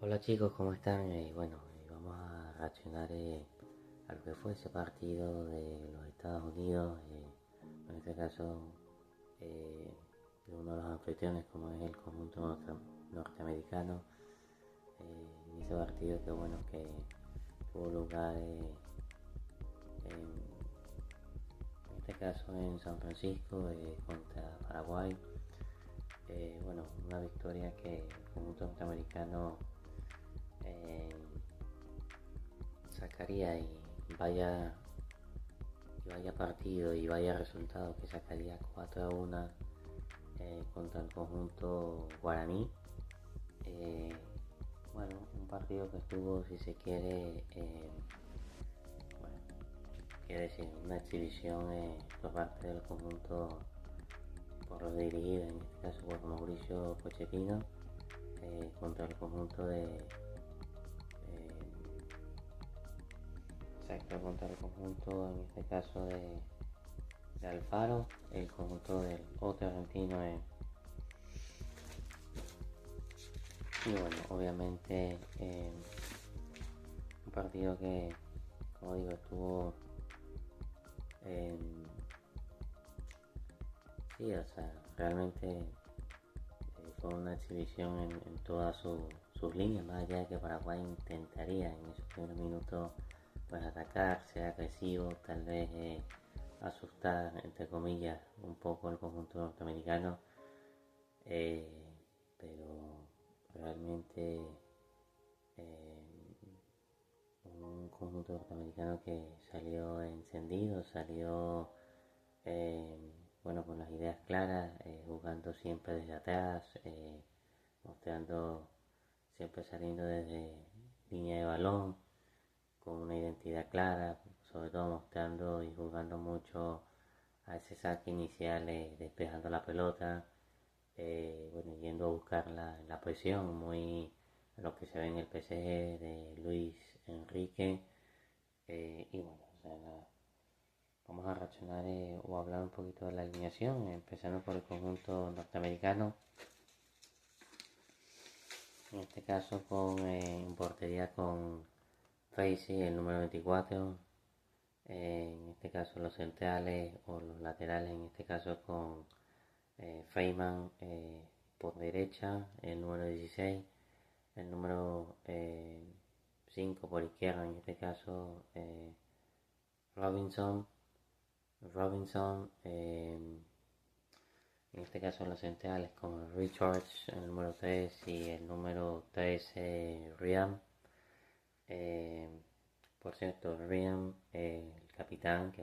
Hola chicos, ¿cómo están? Vamos a reaccionar a lo que fue ese partido de los Estados Unidos, en este caso eh, de uno de los anfitriones como es el conjunto norteamericano, en ese partido que tuvo lugar en este caso en San Francisco contra Paraguay. Una victoria que el conjunto norteamericano eh, sacaría y vaya, vaya partido y vaya resultado que sacaría 4-1 contra el conjunto guaraní. Eh, un partido que estuvo, si se quiere, quiere decir, una exhibición por parte del conjunto por los dirigidos, en este caso por Mauricio Pochettino, contra el conjunto contra el conjunto, en este caso de Alfaro, el conjunto del otro argentino. Y bueno, obviamente un partido que, como digo, estuvo sí, o sea, realmente fue una exhibición en todas sus líneas, más allá de que Paraguay intentaría en esos primeros minutos pues atacar, ser agresivo, tal vez asustar, entre comillas, un poco al conjunto norteamericano, eh, pero realmente un conjunto norteamericano que salió encendido, salió con las ideas claras, jugando siempre desde atrás, mostrando siempre saliendo desde línea de balón, con una identidad clara, sobre todo mostrando y jugando mucho a ese saque inicial, despejando la pelota, yendo a buscar la presión, muy a lo que se ve en el PSG de Luis Enrique. Vamos a reaccionar o hablar un poquito de la alineación, empezando por el conjunto norteamericano. En este caso en portería con Tracy, el número 24. En este caso los centrales o los laterales, en este caso con Feynman por derecha, el número 16. El número 5 por izquierda, en este caso Robinson. En este caso los centrales con Richards, el número 3 y el número 13 Riam. Eh, por cierto, Riam, el capitán,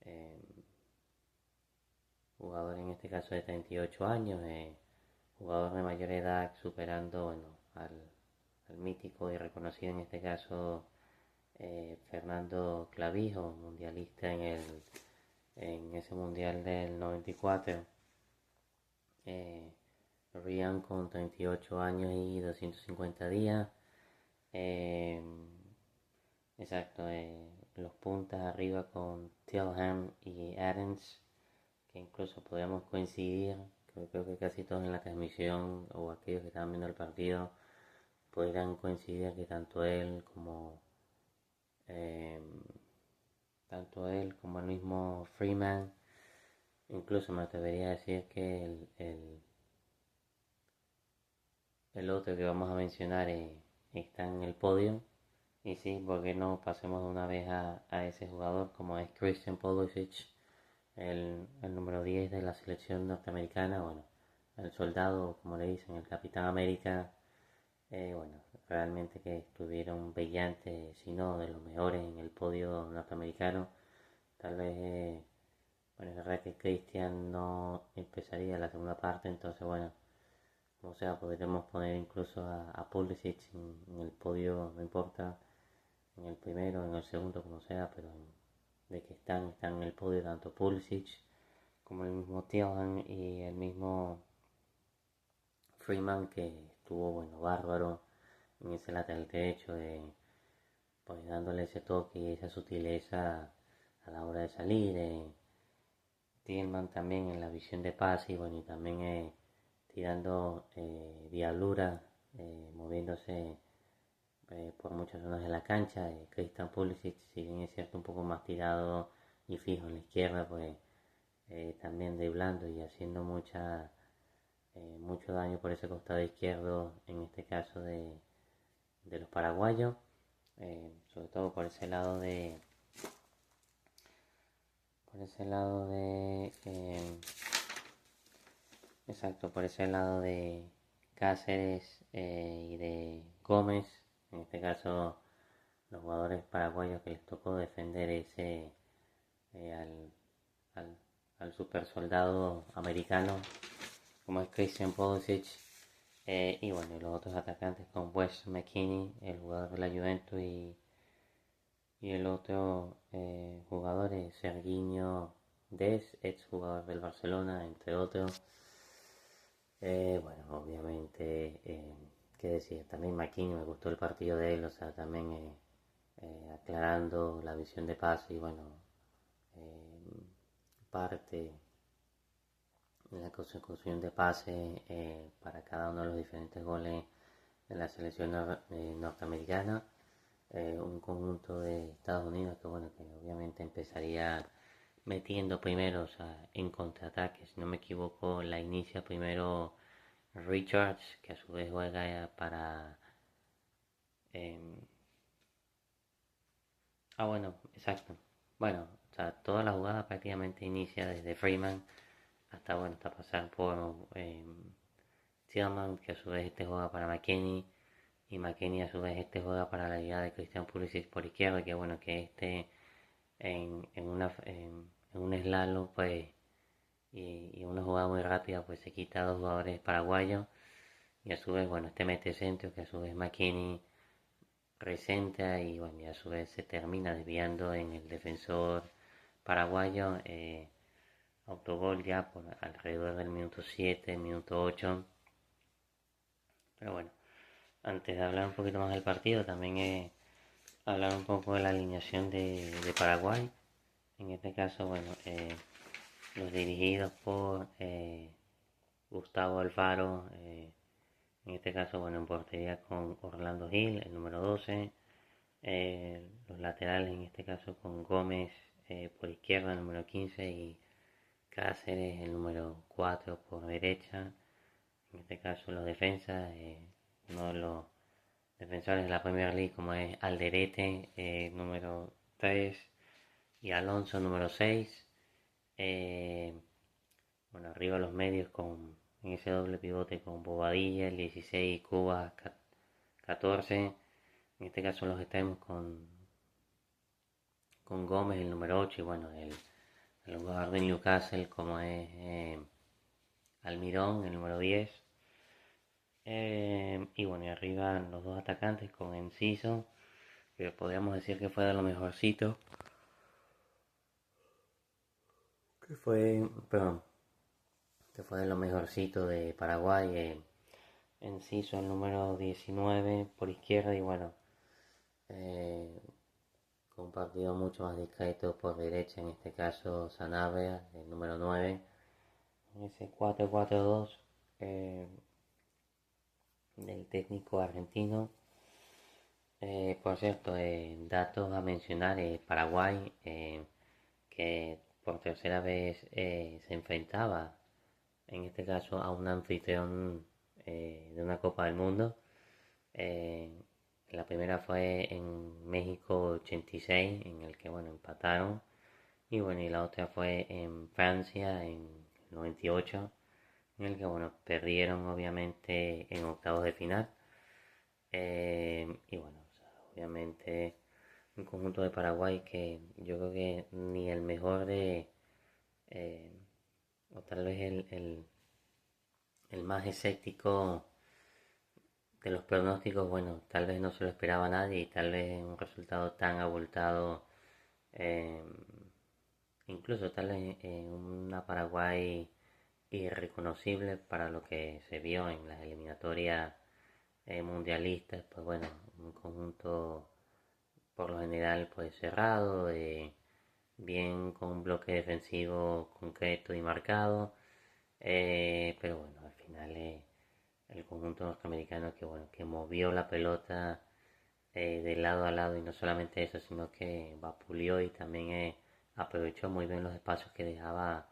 eh, jugador en este caso de 38 años, jugador de mayor edad, superando al mítico y reconocido en este caso Fernando Clavijo, mundialista en ese mundial del 94. Ryan con 38 años y 250 días. Eh, exacto, los puntas arriba con Tillham y Adams, que incluso podríamos coincidir, creo que casi todos en la transmisión o aquellos que estaban viendo el partido podrían coincidir que eh, tanto él como el mismo Freeman, incluso me atrevería a decir que el otro que vamos a mencionar está en el podio. Y sí, porque no pasemos de una vez a ese jugador como es Christian Pulisic, el número 10 de la selección norteamericana, el soldado, como le dicen, el Capitán América. Realmente que estuvieron brillantes, si no de los mejores en el podio norteamericano. Tal vez, es verdad que Christian no empezaría la segunda parte, entonces como sea, podríamos poner incluso a Pulisic en el podio, no importa, en el primero, en el segundo, como sea, pero de que están en el podio tanto Pulisic como el mismo Tillman y el mismo Freeman, que estuvo, bárbaro en ese lateral derecho, pues dándole ese toque y esa sutileza a la hora de salir. Tillman también en la visión de pase y también tirando diablura, moviéndose por muchas zonas de la cancha. Christian Pulisic, si bien es cierto un poco más tirado y fijo en la izquierda, pues también driblando y haciendo mucho daño por ese costado izquierdo, en este caso de los paraguayos, sobre todo por ese lado de Cáceres y de Gómez, en este caso los jugadores paraguayos que les tocó defender ese al, al super soldado americano como es Christian Pulisic, y bueno, y los otros atacantes con Wes McKennie, el jugador de la Juventus, y el otro jugador es Serginho Dest, ex jugador del Barcelona, entre otros. Bueno, obviamente, qué decir, también McKennie, me gustó el partido de él, o sea, también aclarando la visión de pase y bueno, parte en la consecución de pase para cada uno de los diferentes goles de la selección norteamericana. Un conjunto de Estados Unidos que bueno, que obviamente empezaría metiendo primero, o sea, en contraataque, si no me equivoco, la inicia primero Richards, que a su vez juega para eh, bueno, exacto. Bueno, o sea, toda la jugada prácticamente inicia desde Freeman hasta pasar por Tillman, que a su vez este juega para McKennie, y McKennie a su vez este juega para la llegada de Christian Pulisic por izquierda, que bueno, que este en un slalom pues y una jugada muy rápida pues se quita a dos jugadores paraguayos, y a su vez bueno, este mete centro que a su vez McKennie presenta, y bueno, y a su vez se termina desviando en el defensor paraguayo, autogol ya por alrededor del minuto 7, minuto 8. Pero bueno, antes de hablar un poquito más del partido, también hablar un poco de la alineación de Paraguay. En este caso, bueno, los dirigidos por Gustavo Alfaro, en este caso, bueno, en portería con Orlando Gil, el número 12. Los laterales, en este caso, con Gómez por izquierda, el número 15, y Cáceres, el número 4 por derecha. En este caso, los defensas, uno de los defensores de la Premier League, como es Alderete, número 3, y Alonso, número 6. Bueno, arriba los medios en ese doble pivote con Bobadilla, el 16, y Cuba, 14. En este caso los extremos con Gómez, el número 8, y bueno, el jugador de Newcastle, como es Almirón, el número 10. Y bueno, y arriba los dos atacantes con Enciso, que podríamos decir que fue de lo mejorcito. Perdón, que fue de lo mejorcito de Paraguay. Enciso, el número 19 por izquierda, y bueno, con un partido mucho más discreto por derecha, en este caso Sanabria, el número 9. En ese 4-4-2 del técnico argentino. Por cierto, datos a mencionar: Paraguay, que por tercera vez se enfrentaba, en este caso, a un anfitrión de una Copa del Mundo. La primera fue en México 86, en el que bueno, empataron, y bueno, y la otra fue en Francia en 98, en el que bueno, perdieron obviamente en octavos de final. Y bueno, o sea, obviamente un conjunto de Paraguay que yo creo que ni el mejor eh, o tal vez el más escéptico de los pronósticos, bueno, tal vez no se lo esperaba a nadie, y tal vez un resultado tan abultado, eh, incluso tal vez una Paraguay irreconocible para lo que se vio en las eliminatorias mundialistas. Pues bueno, un conjunto por lo general pues cerrado, bien con un bloque defensivo concreto y marcado, pero bueno, al final el conjunto norteamericano que bueno, que movió la pelota de lado a lado y no solamente eso, sino que vapuleó y también aprovechó muy bien los espacios que dejaba.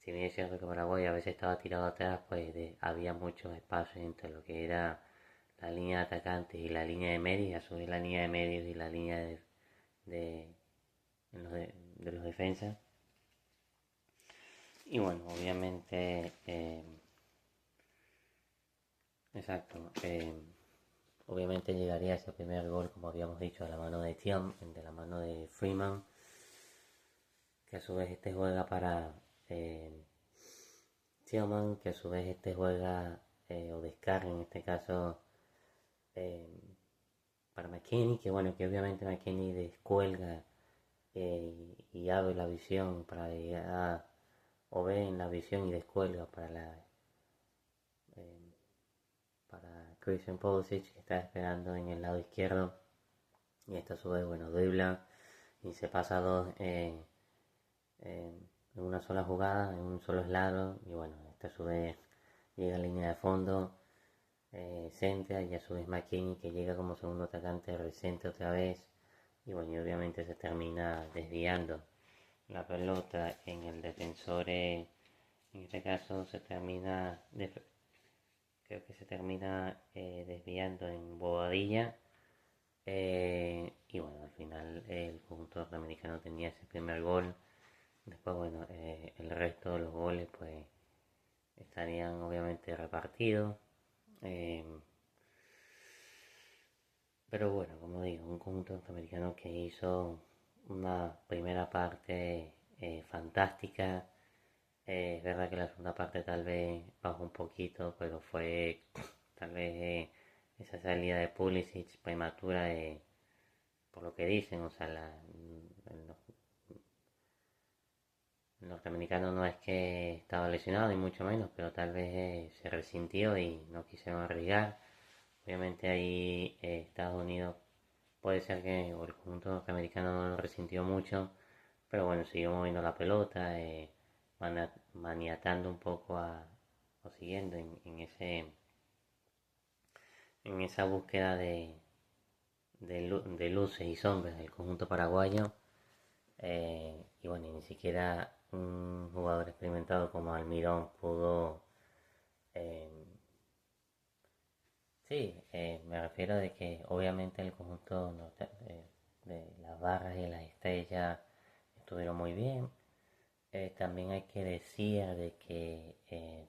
Si bien es cierto que Paraguay a veces estaba tirado atrás, pues había muchos espacios entre lo que era la línea de atacantes y la línea de medios, y a su vez la línea de medios y la línea de, de los defensas. Y bueno, obviamente, exacto, obviamente llegaría ese primer gol, como habíamos dicho, a la mano de Thiam, de la mano de Freeman, que a su vez este juega para Tillman, que a su vez este juega o descarga en este caso eh, para McKinney, que bueno, que obviamente McKinney descuelga y abre la visión para llegar o ve en la visión y descuelga eh, para Christian Pulisic, que está esperando en el lado izquierdo, y esto a su vez bueno dribla y se pasa dos en una sola jugada, en un solo lado, y bueno, esta a su vez llega a línea de fondo, centra, y a su vez McKinney, que llega como segundo atacante, recentra otra vez, y bueno, y obviamente se termina desviando la pelota en el defensor, en este caso se termina, creo que se termina desviando en Bobadilla, y bueno, al final el conjunto norteamericano tenía ese primer gol. Después, bueno, el resto de los goles pues estarían obviamente repartidos. eh, pero bueno, como digo, un conjunto norteamericano que hizo una primera parte fantástica. Es verdad que la segunda parte tal vez bajó un poquito, pero fue tal vez esa salida de Pulisic prematura por lo que dicen, o sea, el norteamericano no es que estaba lesionado, ni mucho menos, pero tal vez se resintió y no quisieron arriesgar. Obviamente ahí Estados Unidos puede ser que o el conjunto norteamericano no lo resintió mucho, pero bueno, siguió moviendo la pelota, maniatando un poco o siguiendo en esa búsqueda de luces y sombras del conjunto paraguayo. Y bueno, ni siquiera un jugador experimentado como Almirón pudo. eh, sí, me refiero de que obviamente el conjunto de las barras y las estrellas estuvieron muy bien. También hay que decir de que,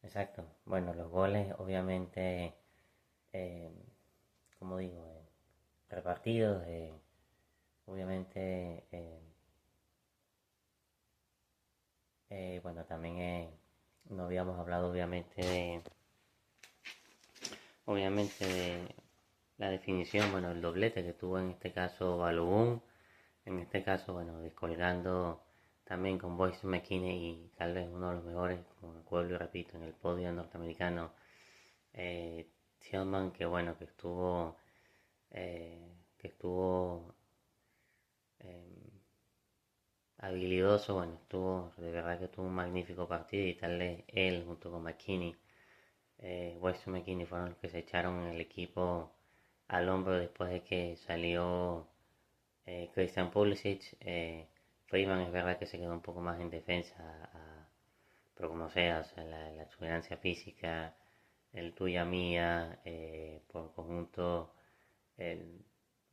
exacto, bueno, los goles obviamente, eh, como digo, repartidos, obviamente. Bueno, también no habíamos hablado obviamente de la definición, bueno, el doblete que tuvo en este caso Balogun, en este caso, bueno, descolgando también con Boyce McKinney y tal vez uno de los mejores, como vuelvo y repito, en el podio norteamericano, Tillman, que bueno, que estuvo eh, habilidoso, bueno, estuvo, de verdad que tuvo un magnífico partido y tal vez él junto con McKinney, Weston McKinney fueron los que se echaron el equipo al hombro después de que salió Christian Pulisic. Freeman es verdad que se quedó un poco más en defensa, pero como sea, o sea la exuberancia física, el tuya mía, por conjunto, el,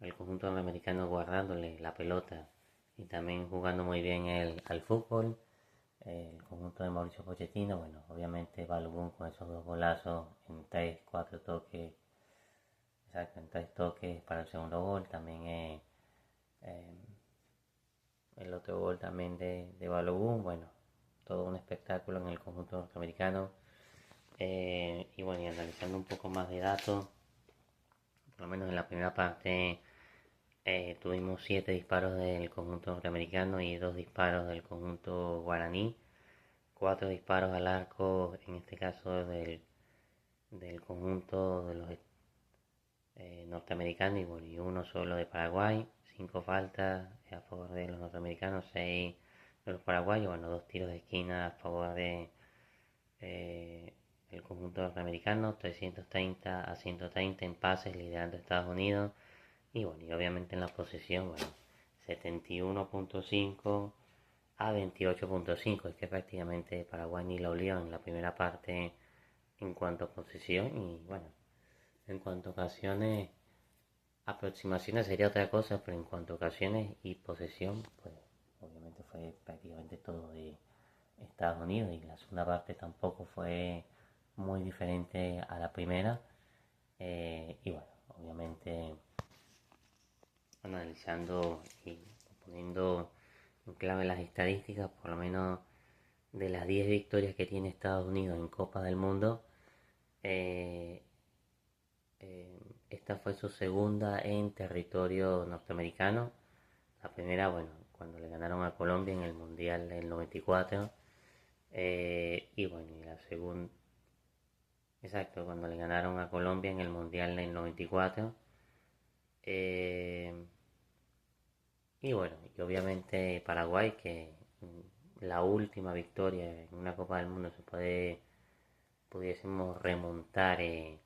el conjunto americano guardándole la pelota y también jugando muy bien al fútbol. El conjunto de Mauricio Pochettino, bueno, obviamente Balogun con esos dos golazos en 3, 4 toques, exacto, en 3 toques para el segundo gol, también eh, el otro gol también de Balogun, bueno, todo un espectáculo en el conjunto norteamericano. Y bueno, y analizando un poco más de datos, por lo menos en la primera parte tuvimos 7 disparos del conjunto norteamericano y 2 disparos del conjunto guaraní, 4 disparos al arco, en este caso del conjunto de los norteamericanos y, bueno, y uno solo de Paraguay, 5 faltas a favor de los norteamericanos, 6 de los paraguayos, bueno, 2 tiros de esquina a favor el conjunto norteamericano, 330-130 en pases, liderando Estados Unidos. Y bueno, y obviamente en la posesión, bueno, 71.5 a 28.5. Es que prácticamente Paraguay ni lo olió en la primera parte en cuanto a posesión. Y bueno, en cuanto a ocasiones, aproximaciones sería otra cosa, pero en cuanto a ocasiones y posesión, pues obviamente fue prácticamente todo de Estados Unidos, y la segunda parte tampoco fue muy diferente a la primera. Y bueno, obviamente analizando y poniendo en clave las estadísticas, por lo menos de las 10 victorias que tiene Estados Unidos en Copa del Mundo, eh, esta fue su segunda en territorio norteamericano. La primera, bueno, cuando le ganaron a Colombia en el Mundial del 94. Y bueno, y la segunda, exacto, cuando le ganaron a Colombia en el Mundial del 94. Eh, y bueno, y obviamente Paraguay, que la última victoria en una Copa del Mundo pudiésemos remontar a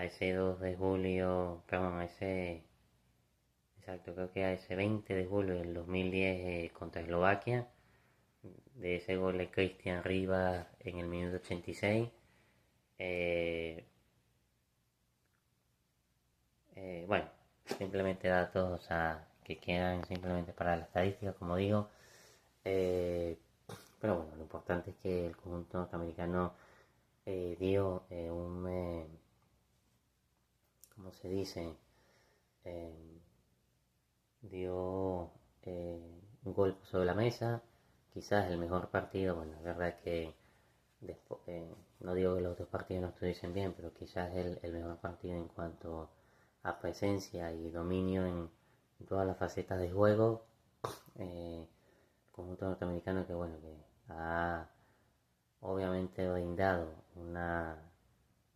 ese 2 de julio, perdón, exacto, creo que a ese 20 de julio del 2010 contra Eslovaquia, de ese gol de Cristian Rivas en el minuto 86. Eh, bueno, simplemente datos que quedan simplemente para la estadística, como digo. Eh, pero bueno, lo importante es que el conjunto norteamericano dio ¿cómo se dice? Eh, dio un golpe sobre la mesa, quizás el mejor partido. Bueno, es verdad que después, no digo que los otros partidos no estuviesen bien, pero quizás el mejor partido en cuanto a presencia y dominio en todas las facetas de juego. El conjunto norteamericano que bueno, que ha obviamente brindado una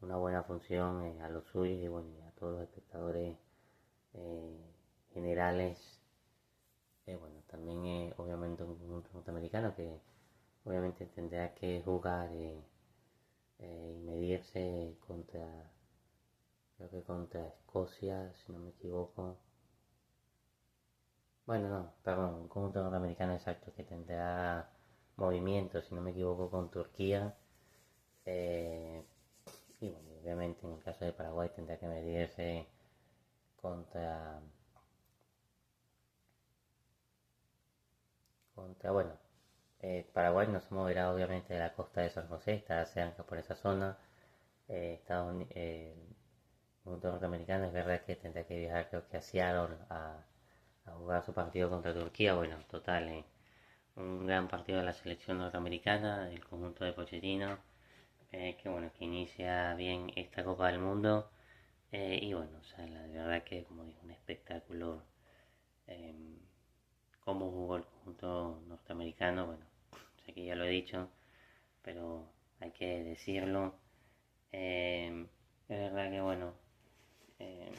buena función a los suyos, y bueno, y a todos los espectadores eh, generales. Bueno, también obviamente un conjunto norteamericano que obviamente tendrá que jugar y medirse creo que contra Escocia, si no me equivoco. Bueno, no, perdón, un conjunto norteamericano exacto que tendrá movimiento, si no me equivoco, con Turquía. Eh, y bueno, obviamente en el caso de Paraguay tendrá que medirse contra, bueno, Paraguay no se moverá obviamente de la costa de San José, está cerca por esa zona. El conjunto norteamericano es verdad que tendrá que viajar, creo que a Seattle, a jugar su partido contra Turquía. Bueno, total, un gran partido de la selección norteamericana, del conjunto de Pochettino, que bueno, que inicia bien esta Copa del Mundo. Y bueno, o sea, la verdad que, como digo, un espectáculo eh, cómo jugó el conjunto norteamericano. Bueno, sé que ya lo he dicho, pero hay que decirlo. Es verdad que, bueno, eh,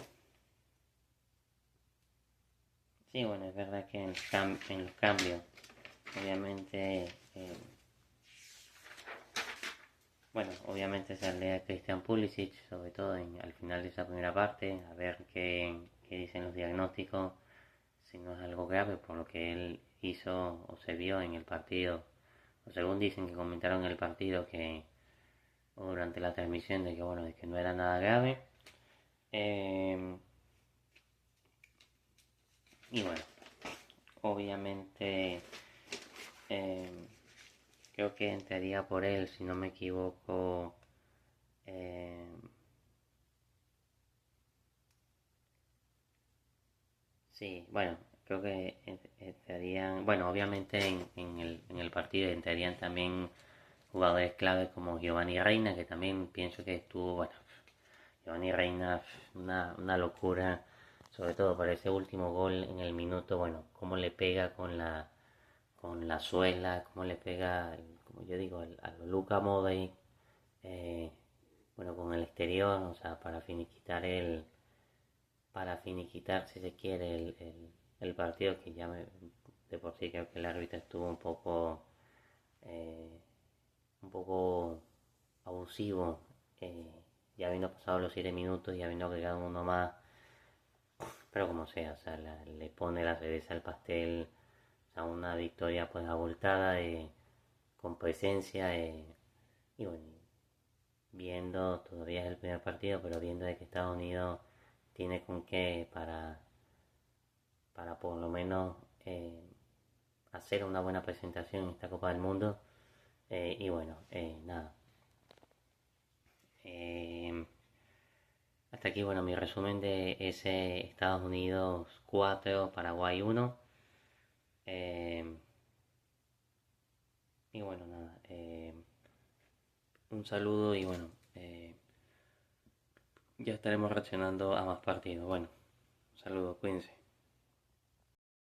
sí, bueno, es verdad que en los cambios, obviamente, bueno, obviamente se sale a Christian Pulisic, sobre todo al final de esa primera parte, a ver qué dicen los diagnósticos, si no es algo grave por lo que él hizo o se vio en el partido, o según dicen que comentaron en el partido, que o durante la transmisión, de que bueno, de que no era nada grave. Eh, y bueno, obviamente eh, creo que entraría por él, si no me equivoco. eh, sí, bueno, creo que entrarían, bueno, obviamente en el partido entrarían también jugadores claves como Giovanni Reina, que también pienso que estuvo, bueno, Giovanni Reina, una locura, sobre todo por ese último gol en el minuto. Bueno, cómo le pega con la suela, cómo le pega, como yo digo, a lo Luka Modric, eh, bueno, con el exterior, o sea, para finiquitar, si se quiere, el partido, que ya de por sí creo que el árbitro estuvo un poco, eh, un poco abusivo, ya habiendo pasado los 7 minutos y habiendo agregado uno más, pero como sea, o sea, le pone la cereza al pastel, o sea, una victoria pues abultada, con presencia, y bueno, viendo, todavía es el primer partido, pero viendo de que Estados Unidos tiene con qué para por lo menos hacer una buena presentación en esta Copa del Mundo. Y bueno, nada. Eh, Hasta aquí, bueno, mi resumen de ese Estados Unidos 4, Paraguay 1. Eh, y bueno, nada. Un saludo y bueno, ya estaremos reaccionando a más partidos. Bueno, un saludo, cuídense.